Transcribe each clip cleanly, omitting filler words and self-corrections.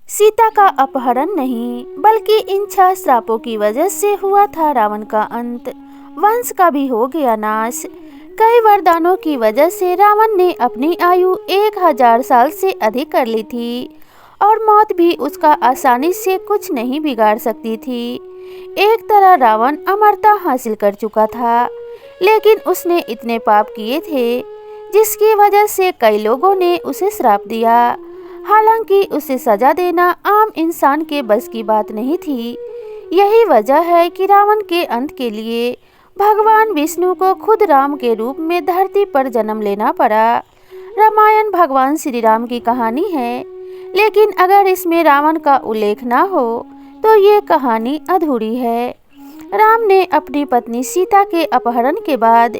सीता का अपहरण नहीं बल्कि इन 6 श्रापों की वजह से हुआ था रावण का अंत। वंश का भी हो गया नाश। कई वरदानों की वजह से रावण ने अपनी आयु 1000 साल से अधिक कर ली थी और मौत भी उसका आसानी से कुछ नहीं बिगाड़ सकती थी। एक तरह रावण अमरता हासिल कर चुका था, लेकिन उसने इतने पाप किए थे जिसकी वजह से कई लोगों ने उसे श्राप दिया। हालांकि उसे सजा देना आम इंसान के बस की बात नहीं थी। यही वजह है कि रावण के अंत के लिए भगवान विष्णु को खुद राम के रूप में धरती पर जन्म लेना पड़ा। रामायण भगवान श्री राम की कहानी है, लेकिन अगर इसमें रावण का उल्लेख ना हो तो ये कहानी अधूरी है। राम ने अपनी पत्नी सीता के अपहरण के बाद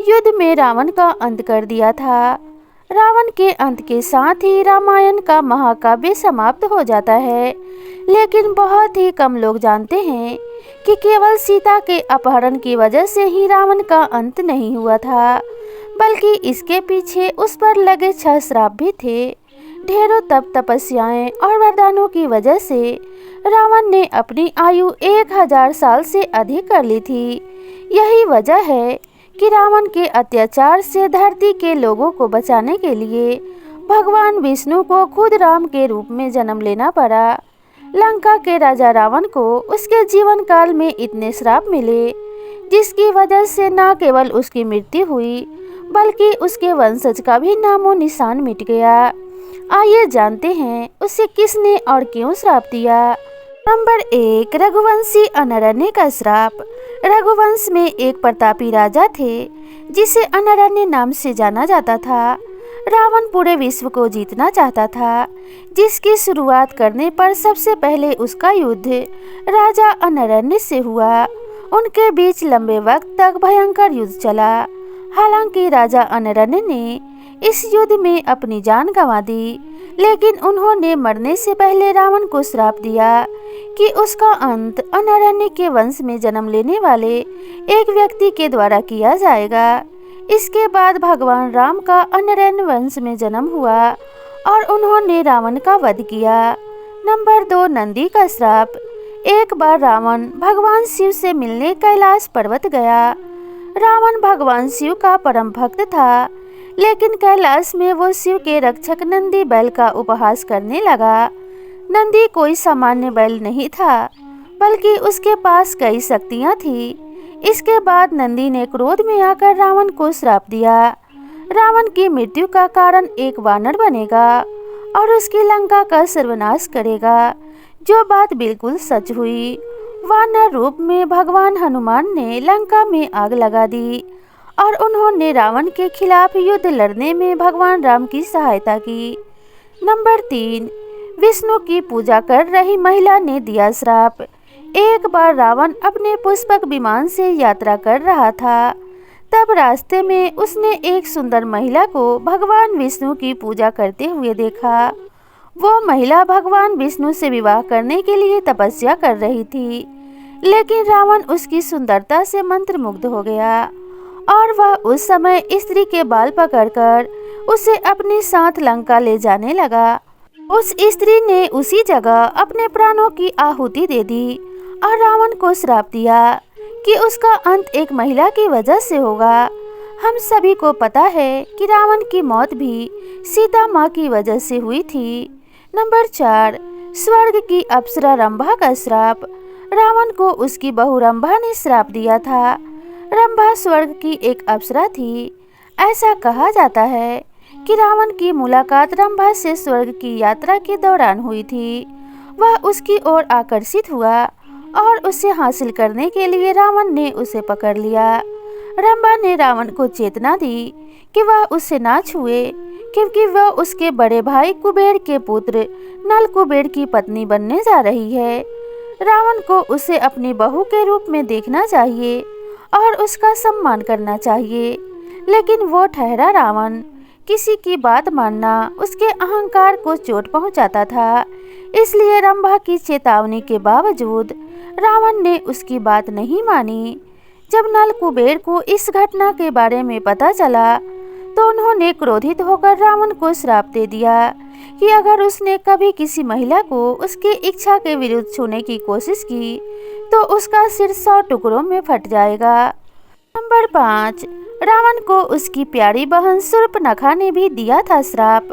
युद्ध में रावण का अंत कर दिया था। रावण के अंत के साथ ही रामायण का महाकाव्य समाप्त हो जाता है, लेकिन बहुत ही कम लोग जानते हैं कि केवल सीता के अपहरण की वजह से ही रावण का अंत नहीं हुआ था, बल्कि इसके पीछे उस पर लगे 6 श्राप भी थे। ढेरों तप तपस्याएं और वरदानों की वजह से रावण ने अपनी आयु 1000 साल से अधिक कर ली थी। यही वजह है कि रावण के अत्याचार से धरती के लोगों को बचाने के लिए भगवान विष्णु को खुद राम के रूप में जन्म लेना पड़ा। लंका के राजा रावण को उसके जीवन काल में इतने श्राप मिले, जिसकी वजह से न केवल उसकी मृत्यु हुई बल्कि उसके वंशज का भी नामो निशान मिट गया। आइए जानते हैं उसे किसने और क्यों श्राप दिया। नंबर 1, रघुवंशी अनरण्य का श्राप। रघुवंश में एक प्रतापी राजा थे जिसे अनरण्य नाम से जाना जाता था। रावण पूरे विश्व को जीतना चाहता था, जिसकी शुरुआत करने पर सबसे पहले उसका युद्ध राजा अनरण्य से हुआ। उनके बीच लंबे वक्त तक भयंकर युद्ध चला। हालांकि राजा अनरण्य ने इस युद्ध में अपनी जान गंवा दी, लेकिन उन्होंने मरने से पहले रावण को श्राप दिया कि उसका अंत अनरण्य के वंश में जन्म लेने वाले एक व्यक्ति के द्वारा किया जाएगा। इसके बाद भगवान राम का अनरण्य वंश में जन्म हुआ और उन्होंने रावण का वध किया। नंबर 2, नंदी का श्राप। एक बार रावण भगवान शिव से मिलने कैलाश पर्वत गया। रावण भगवान शिव का परम भक्त था, लेकिन कैलाश में वो शिव के रक्षक नंदी बैल का उपहास करने लगा। नंदी कोई सामान्य बैल नहीं था, बल्कि उसके पास कई शक्तियां थी। इसके बाद नंदी ने क्रोध में आकर रावण को श्राप दिया। रावण की मृत्यु का कारण एक वानर बनेगा और उसकी लंका का सर्वनाश करेगा, जो बात बिल्कुल सच हुई। वानर रूप में भगवान हनुमान ने लंका में आग लगा दी और उन्होंने रावण के खिलाफ युद्ध लड़ने में भगवान राम की सहायता की। नंबर 3, विष्णु की पूजा कर रही महिला ने दिया श्राप। एक बार रावण अपने पुष्पक विमान से यात्रा कर रहा था। तब रास्ते में उसने एक सुंदर महिला को भगवान विष्णु की पूजा करते हुए देखा। वो महिला भगवान विष्णु से विवाह करने के लिए तपस्या कर रही थी, लेकिन रावण उसकी सुंदरता से मंत्रमुग्ध हो गया और वह उस समय स्त्री के बाल पकड़कर उसे अपने साथ लंका ले जाने लगा। उस स्त्री ने उसी जगह अपने प्राणों की आहुति दे दी और रावण को श्राप दिया कि उसका अंत एक महिला की वजह से होगा। हम सभी को पता है कि रावण की मौत भी सीता माँ की वजह से हुई थी। नंबर 4, स्वर्ग की अप्सरा रंभा का श्राप। रावण को उसकी बहू रंभा ने श्राप दिया था। रंभा स्वर्ग की एक अप्सरा थी। ऐसा कहा जाता है कि रावण की मुलाकात रंभा से स्वर्ग की यात्रा के दौरान हुई थी। वह उसकी ओर आकर्षित हुआ और उसे हासिल करने के लिए रावण ने उसे पकड़ लिया। रंभा ने रावण को चेतना दी कि वह उसे ना छुए, क्योंकि वह उसके बड़े भाई कुबेर के पुत्र नल कुबेर की पत्नी बनने जा रही है। रावण को उसे अपनी बहू के रूप में देखना चाहिए और उसका सम्मान करना चाहिए, लेकिन वो ठहरा रावण। किसी की बात मानना उसके अहंकार को चोट पहुंचाता था, इसलिए रंभा की चेतावनी के बावजूद रावण ने उसकी बात नहीं मानी। जब नल कुबेर को इस घटना के बारे में पता चला तो उन्होंने क्रोधित होकर रावण को श्राप दे दिया कि अगर उसने कभी किसी महिला को उसकी इच्छा के विरुद्ध छूने की कोशिश की तो उसका सिर 100 टुकड़ों में फट जाएगा। नंबर 5, रावण को उसकी प्यारी बहन शूर्पणखा ने भी दिया था श्राप।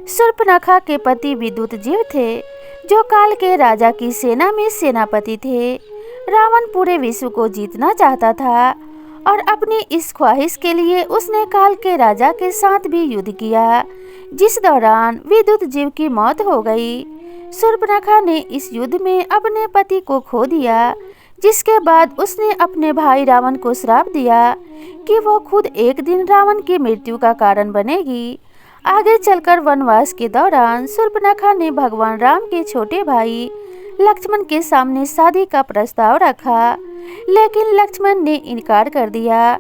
शूर्पणखा के पति विद्युत जीव थे, जो काल के राजा की सेना में सेनापति थे। रावण पूरे विश्व को जीतना चाहता था और अपनी इस ख्वाहिश के लिए उसने काल के राजा के साथ भी युद्ध किया, जिस दौरान विद्युत जीव की मौत हो गई। शूर्पणखा ने इस युद्ध में अपने पति को खो दिया, जिसके बाद उसने अपने भाई रावण को श्राप दिया कि वो खुद एक दिन रावण की मृत्यु का कारण बनेगी। आगे चलकर वनवास के दौरान शूर्पणखा ने भगवान राम के छोटे भाई लक्ष्मण के सामने शादी का प्रस्ताव रखा, लेकिन लक्ष्मण ने इनकार कर दिया,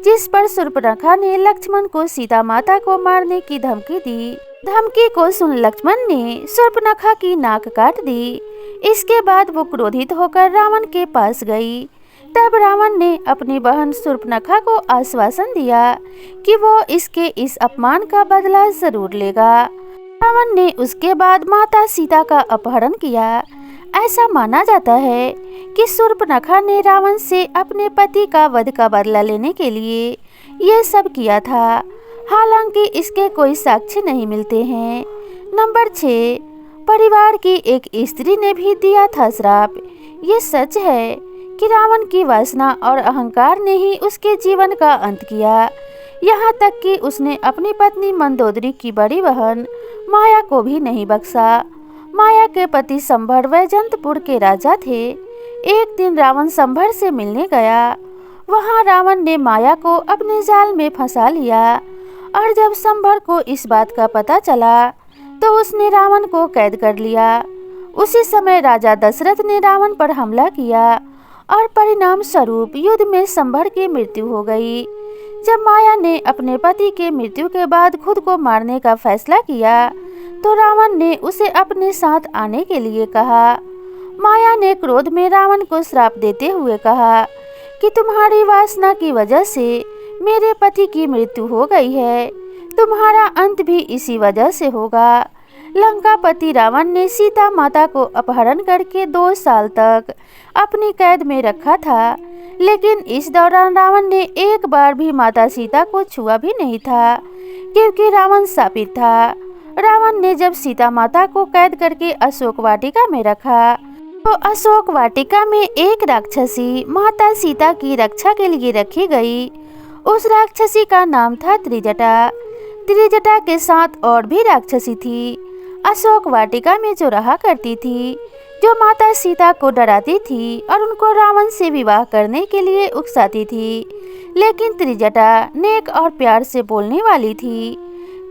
जिस पर शूर्पणखा ने लक्ष्मण को सीता माता को मारने की धमकी दी। धमकी को सुन लक्ष्मण ने शूर्पणखा की नाक काट दी। इसके बाद वो क्रोधित होकर रावण के पास गई। तब रावण ने अपनी बहन शूर्पणखा को आश्वासन दिया कि वो इसके इस अपमान का बदला जरूर लेगा। रावण ने उसके बाद माता सीता का अपहरण किया। ऐसा माना जाता है कि शूर्पणखा ने रावण से अपने पति का वध का बदला लेने के लिए ये सब किया था, हालांकि इसके कोई साक्ष्य नहीं मिलते हैं। नंबर 6, परिवार की एक स्त्री ने भी दिया था श्राप। ये सच है कि रावण की वासना और अहंकार ने ही उसके जीवन का अंत किया, यहाँ तक कि उसने अपनी पत्नी मंदोदरी की बड़ी बहन माया को भी नहीं बख्शा। माया के पति संभर वैजंतपुर के राजा थे। एक दिन रावण संभर से मिलने गया। वहाँ रावण ने माया को अपने जाल में फंसा लिया और जब संभर को इस बात का पता चला तो उसने रावण को कैद कर लिया। उसी समय राजा दशरथ ने रावण पर हमला किया और परिणाम स्वरूप युद्ध में संभर की मृत्यु हो गई। जब माया ने अपने पति के मृत्यु के बाद खुद को मारने का फैसला किया तो रावण ने उसे अपने साथ आने के लिए कहा। माया ने क्रोध में रावण को श्राप देते हुए कहा कि तुम्हारी वासना की वजह से मेरे पति की मृत्यु हो गई है, तुम्हारा अंत भी इसी वजह से होगा। लंकापति रावण ने सीता माता को अपहरण करके 2 साल तक अपनी कैद में रखा था, लेकिन इस दौरान रावण ने एक बार भी माता सीता को छुआ भी नहीं था, क्योंकि रावण शापित था। रावण ने जब सीता माता को कैद करके अशोक वाटिका में रखा तो अशोक वाटिका में एक राक्षसी माता सीता की रक्षा के लिए रखी गई। उस राक्षसी का नाम था त्रिजटा। त्रिजटा के साथ और भी राक्षसी थी अशोक वाटिका में जो रहा करती थी, जो माता सीता को डराती थी और उनको रावण से विवाह करने के लिए उकसाती थी। लेकिन त्रिजटा नेक और प्यार से बोलने वाली थी।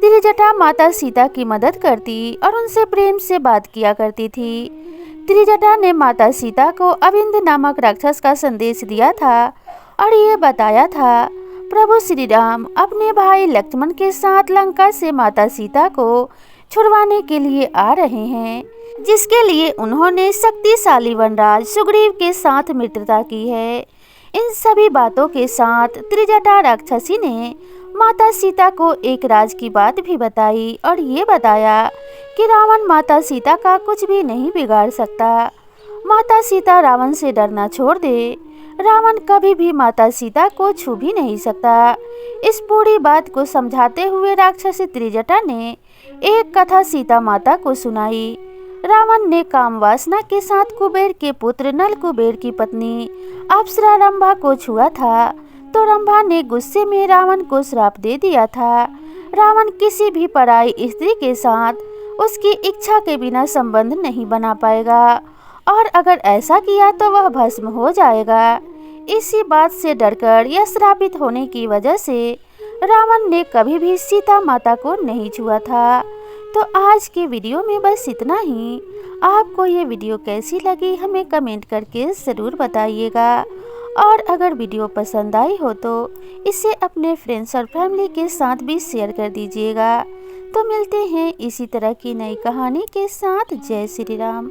त्रिजटा माता सीता की मदद करती और उनसे प्रेम से बात किया करती थी। त्रिजटा ने माता सीता को अविंद नामक राक्षस का संदेश दिया था और ये बताया था प्रभु श्री राम अपने भाई लक्ष्मण के साथ लंका से माता सीता को छुड़वाने के लिए आ रहे हैं, जिसके लिए उन्होंने शक्तिशाली वनराज सुग्रीव के साथ मित्रता की है। इन सभी बातों के साथ त्रिजटा राक्षसी ने माता सीता को एक राज की बात भी बताई और ये बताया कि रावण माता सीता का कुछ भी नहीं बिगाड़ सकता। माता सीता रावण से डरना छोड़ दे, रावण कभी भी माता सीता को छू भी नहीं सकता। इस पूरी बात को समझाते हुए राक्षसी त्रिजटा ने एक कथा सीता माता को सुनाई। रावण ने काम वासना के साथ कुबेर के पुत्र नल कुबेर की पत्नी अप्सरा रंभा को छुआ था, तो रंभा ने गुस्से में रावण को श्राप दे दिया था। रावण किसी भी पराई स्त्री के साथ उसकी इच्छा के बिना संबंध नहीं बना पाएगा और अगर ऐसा किया तो वह भस्म हो जाएगा। इसी बात से डरकर या श्रापित होने की वजह से रावण ने कभी भी सीता माता को नहीं छुआ था। तो आज के वीडियो में बस इतना ही। आपको ये वीडियो कैसी लगी हमें कमेंट करके ज़रूर बताइएगा और अगर वीडियो पसंद आई हो तो इसे अपने फ्रेंड्स और फैमिली के साथ भी शेयर कर दीजिएगा। तो मिलते हैं इसी तरह की नई कहानी के साथ। जय श्री राम।